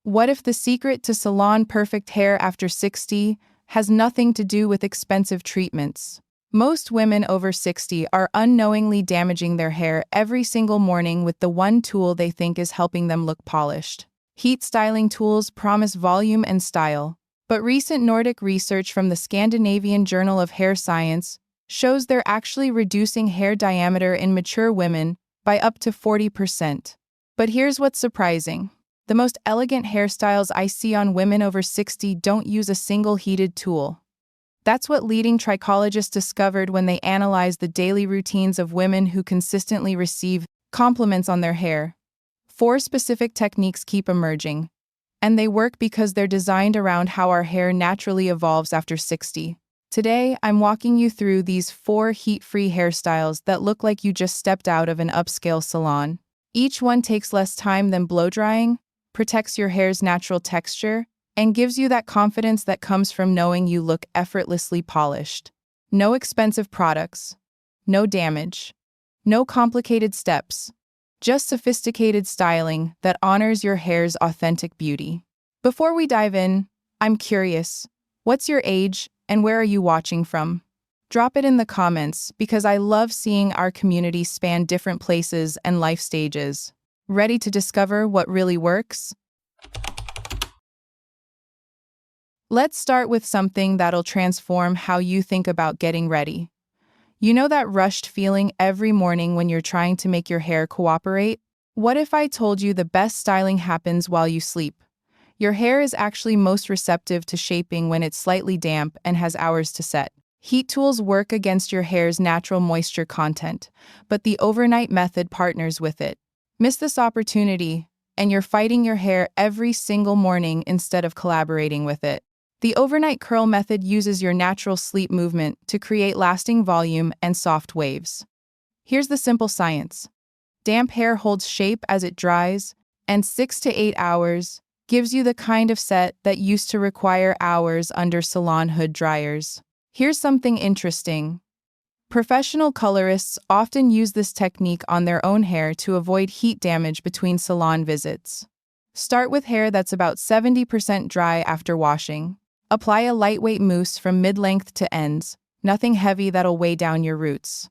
What if the secret to salon-perfect hair after 60 has nothing to do with expensive treatments? Most women over 60 are unknowingly damaging their hair every single morning with the one tool they think is helping them look polished. Heat styling tools promise volume and style, but recent Nordic research from the Scandinavian Journal of Hair Science shows they're actually reducing hair diameter in mature women by up to 40%. But here's what's surprising. The most elegant hairstyles I see on women over 60 don't use a single heated tool. That's what leading trichologists discovered when they analyzed the daily routines of women who consistently receive compliments on their hair. 4 specific techniques keep emerging, and they work because they're designed around how our hair naturally evolves after 60. Today, I'm walking you through these 4 heat-free hairstyles that look like you just stepped out of an upscale salon. Each one takes less time than blow-drying, protects your hair's natural texture, and gives you that confidence that comes from knowing you look effortlessly polished. No expensive products, no damage, no complicated steps, just sophisticated styling that honors your hair's authentic beauty. Before we dive in, I'm curious, what's your age and where are you watching from? Drop it in the comments because I love seeing our community span different places and life stages. Ready to discover what really works? Let's start with something that'll transform how you think about getting ready. You know that rushed feeling every morning when you're trying to make your hair cooperate? What if I told you the best styling happens while you sleep? Your hair is actually most receptive to shaping when it's slightly damp and has hours to set. Heat tools work against your hair's natural moisture content, but the overnight method partners with it. Miss this opportunity, and you're fighting your hair every single morning instead of collaborating with it. The overnight curl method uses your natural sleep movement to create lasting volume and soft waves. Here's the simple science. Damp hair holds shape as it dries, and 6 to 8 hours gives you the kind of set that used to require hours under salon hood dryers. Here's something interesting. Professional colorists often use this technique on their own hair to avoid heat damage between salon visits. Start with hair that's about 70% dry after washing. Apply a lightweight mousse from mid-length to ends, nothing heavy that'll weigh down your roots.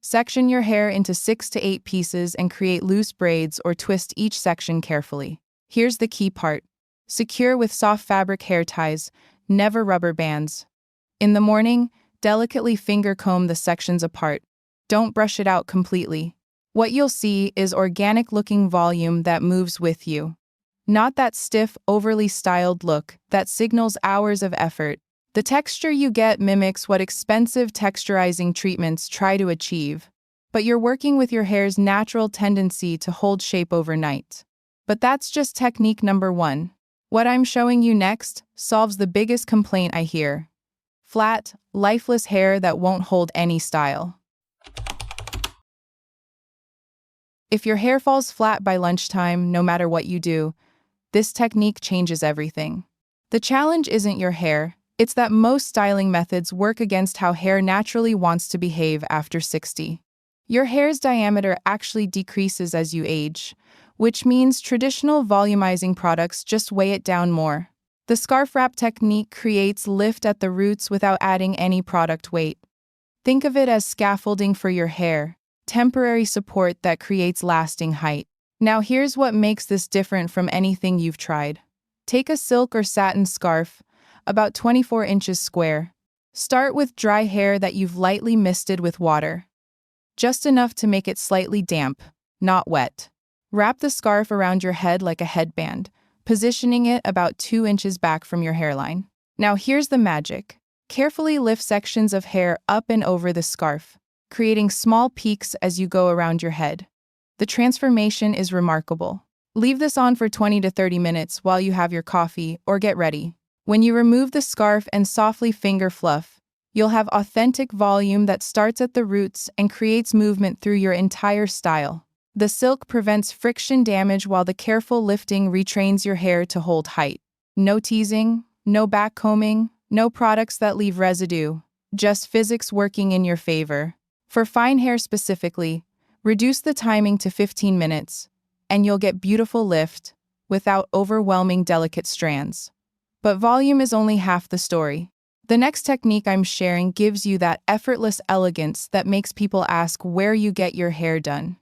Section your hair into 6 to 8 pieces and create loose braids or twist each section carefully. Here's the key part. Secure with soft fabric hair ties, never rubber bands. In the morning, delicately finger comb the sections apart. Don't brush it out completely. What you'll see is organic-looking volume that moves with you. Not that stiff, overly styled look that signals hours of effort. The texture you get mimics what expensive texturizing treatments try to achieve, but you're working with your hair's natural tendency to hold shape overnight. But that's just technique number 1. What I'm showing you next solves the biggest complaint I hear. Flat, lifeless hair that won't hold any style. If your hair falls flat by lunchtime, no matter what you do, this technique changes everything. The challenge isn't your hair, it's that most styling methods work against how hair naturally wants to behave after 60. Your hair's diameter actually decreases as you age, which means traditional volumizing products just weigh it down more. The scarf wrap technique creates lift at the roots without adding any product weight. Think of it as scaffolding for your hair, temporary support that creates lasting height. Now here's what makes this different from anything you've tried. Take a silk or satin scarf, about 24 inches square. Start with dry hair that you've lightly misted with water. Just enough to make it slightly damp, not wet. Wrap the scarf around your head like a headband, positioning it about 2 inches back from your hairline. Now here's the magic. Carefully lift sections of hair up and over the scarf, creating small peaks as you go around your head. The transformation is remarkable. Leave this on for 20 to 30 minutes while you have your coffee or get ready. When you remove the scarf and softly finger fluff, you'll have authentic volume that starts at the roots and creates movement through your entire style. The silk prevents friction damage while the careful lifting retrains your hair to hold height. No teasing, no backcombing, no products that leave residue, just physics working in your favor. For fine hair specifically, reduce the timing to 15 minutes, and you'll get beautiful lift, without overwhelming delicate strands. But volume is only half the story. The next technique I'm sharing gives you that effortless elegance that makes people ask where you get your hair done.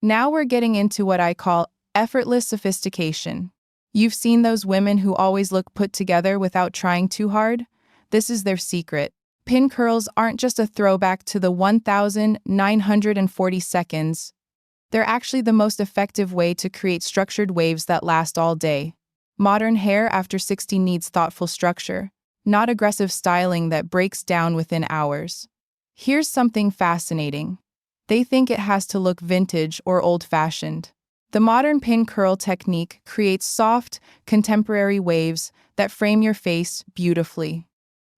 Now we're getting into what I call effortless sophistication. You've seen those women who always look put together without trying too hard? This is their secret. Pin curls aren't just a throwback to the 1,940 seconds. They're actually the most effective way to create structured waves that last all day. Modern hair after 60 needs thoughtful structure, not aggressive styling that breaks down within hours. Here's something fascinating. They think it has to look vintage or old-fashioned. The modern pin curl technique creates soft, contemporary waves that frame your face beautifully.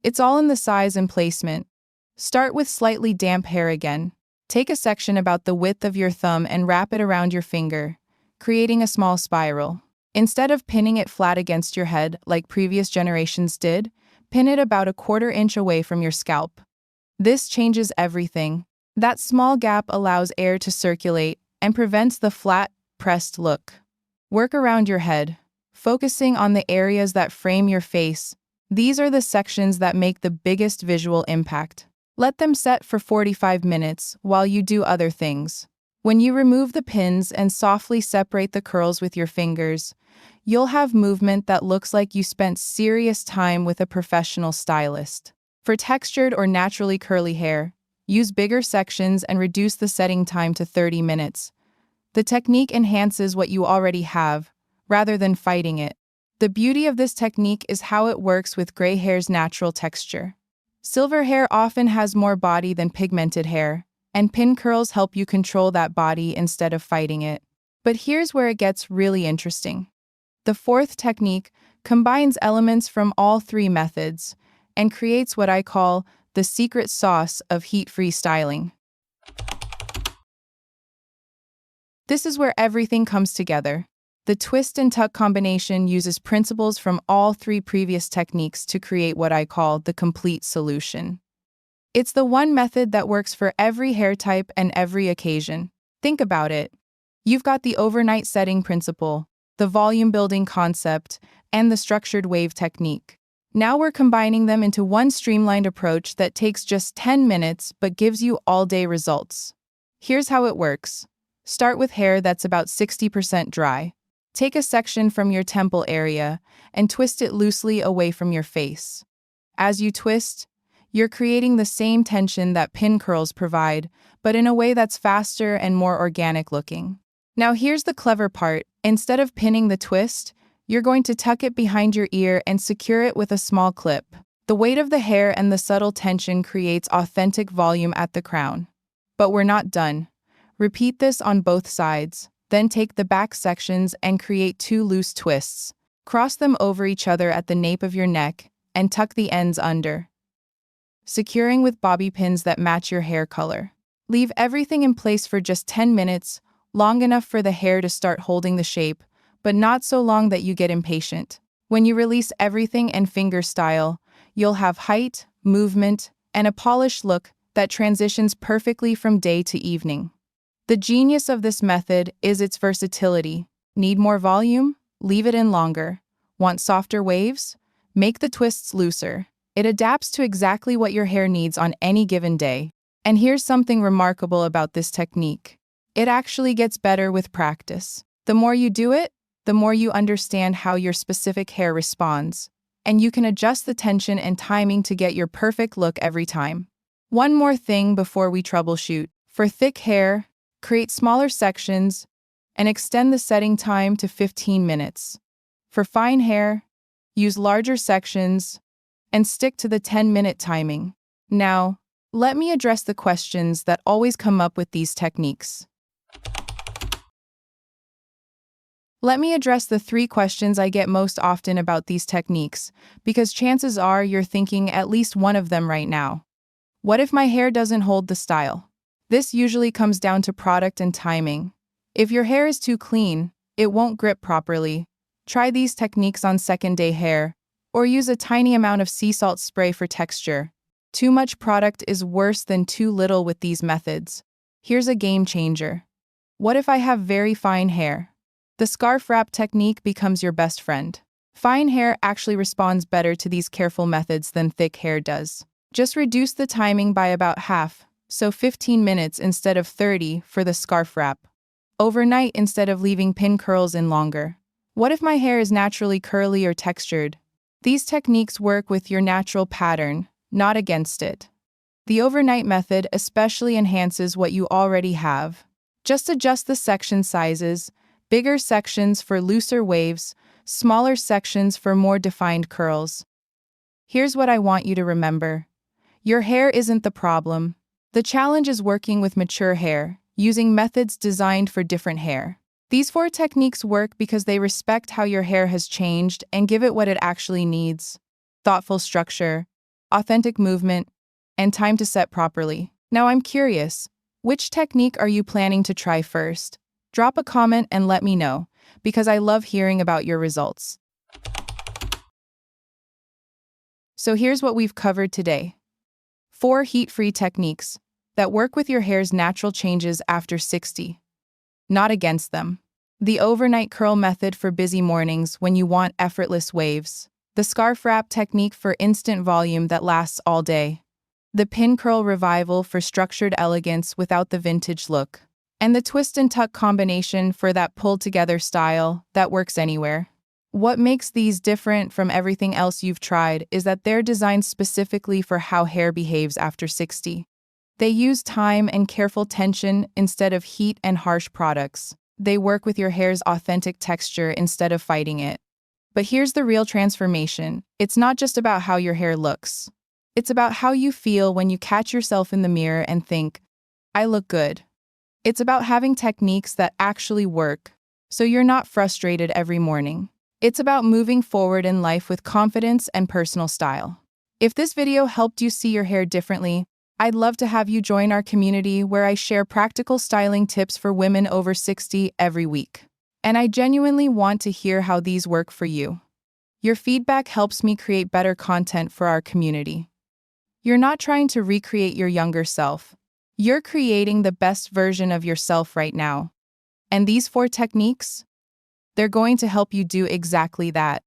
It's all in the size and placement. Start with slightly damp hair again. Take a section about the width of your thumb and wrap it around your finger, creating a small spiral. Instead of pinning it flat against your head like previous generations did, pin it about a 1/4 inch away from your scalp. This changes everything. That small gap allows air to circulate and prevents the flat, pressed look. Work around your head, focusing on the areas that frame your face. These are the sections that make the biggest visual impact. Let them set for 45 minutes while you do other things. When you remove the pins and softly separate the curls with your fingers, you'll have movement that looks like you spent serious time with a professional stylist. For textured or naturally curly hair, use bigger sections and reduce the setting time to 30 minutes. The technique enhances what you already have, rather than fighting it. The beauty of this technique is how it works with gray hair's natural texture. Silver hair often has more body than pigmented hair, and pin curls help you control that body instead of fighting it. But here's where it gets really interesting. The fourth technique combines elements from all three methods and creates what I call the secret sauce of heat-free styling. This is where everything comes together. The twist and tuck combination uses principles from all three previous techniques to create what I call the complete solution. It's the one method that works for every hair type and every occasion. Think about it. You've got the overnight setting principle, the volume building concept, and the structured wave technique. Now we're combining them into one streamlined approach that takes just 10 minutes but gives you all-day results. Here's how it works. Start with hair that's about 60% dry. Take a section from your temple area and twist it loosely away from your face. As you twist, you're creating the same tension that pin curls provide, but in a way that's faster and more organic looking. Now here's the clever part. Instead of pinning the twist, you're going to tuck it behind your ear and secure it with a small clip. The weight of the hair and the subtle tension creates authentic volume at the crown. But we're not done. Repeat this on both sides. Then take the back sections and create 2 loose twists. Cross them over each other at the nape of your neck and tuck the ends under, securing with bobby pins that match your hair color. Leave everything in place for just 10 minutes, long enough for the hair to start holding the shape, but not so long that you get impatient. When you release everything and finger style, you'll have height, movement, and a polished look that transitions perfectly from day to evening. The genius of this method is its versatility. Need more volume? Leave it in longer. Want softer waves? Make the twists looser. It adapts to exactly what your hair needs on any given day. And here's something remarkable about this technique. It actually gets better with practice. The more you do it, the more you understand how your specific hair responds, and you can adjust the tension and timing to get your perfect look every time. One more thing before we troubleshoot. For thick hair, create smaller sections and extend the setting time to 15 minutes. For fine hair, use larger sections and stick to the 10-minute timing. Now, let me address the questions that always come up with these techniques. Let me address the 3 questions I get most often about these techniques, because chances are you're thinking at least one of them right now. What if my hair doesn't hold the style? This usually comes down to product and timing. If your hair is too clean, it won't grip properly. Try these techniques on second-day hair, or use a tiny amount of sea salt spray for texture. Too much product is worse than too little with these methods. Here's a game changer. What if I have very fine hair? The scarf wrap technique becomes your best friend. Fine hair actually responds better to these careful methods than thick hair does. Just reduce the timing by about half, so 15 minutes instead of 30 for the scarf wrap. Overnight instead of leaving pin curls in longer. What if my hair is naturally curly or textured? These techniques work with your natural pattern, not against it. The overnight method especially enhances what you already have. Just adjust the section sizes, bigger sections for looser waves, smaller sections for more defined curls. Here's what I want you to remember. Your hair isn't the problem. The challenge is working with mature hair, using methods designed for different hair. These 4 techniques work because they respect how your hair has changed and give it what it actually needs: thoughtful structure, authentic movement, and time to set properly. Now I'm curious, which technique are you planning to try first? Drop a comment and let me know, because I love hearing about your results. So here's what we've covered today. 4 heat-free techniques that work with your hair's natural changes after 60. Not against them. The overnight curl method for busy mornings when you want effortless waves. The scarf wrap technique for instant volume that lasts all day. The pin curl revival for structured elegance without the vintage look. And the twist and tuck combination for that pulled-together style that works anywhere. What makes these different from everything else you've tried is that they're designed specifically for how hair behaves after 60. They use time and careful tension instead of heat and harsh products. They work with your hair's authentic texture instead of fighting it. But here's the real transformation. It's not just about how your hair looks. It's about how you feel when you catch yourself in the mirror and think, I look good. It's about having techniques that actually work, so you're not frustrated every morning. It's about moving forward in life with confidence and personal style. If this video helped you see your hair differently, I'd love to have you join our community where I share practical styling tips for women over 60 every week. And I genuinely want to hear how these work for you. Your feedback helps me create better content for our community. You're not trying to recreate your younger self. You're creating the best version of yourself right now. And these 4 techniques? They're going to help you do exactly that.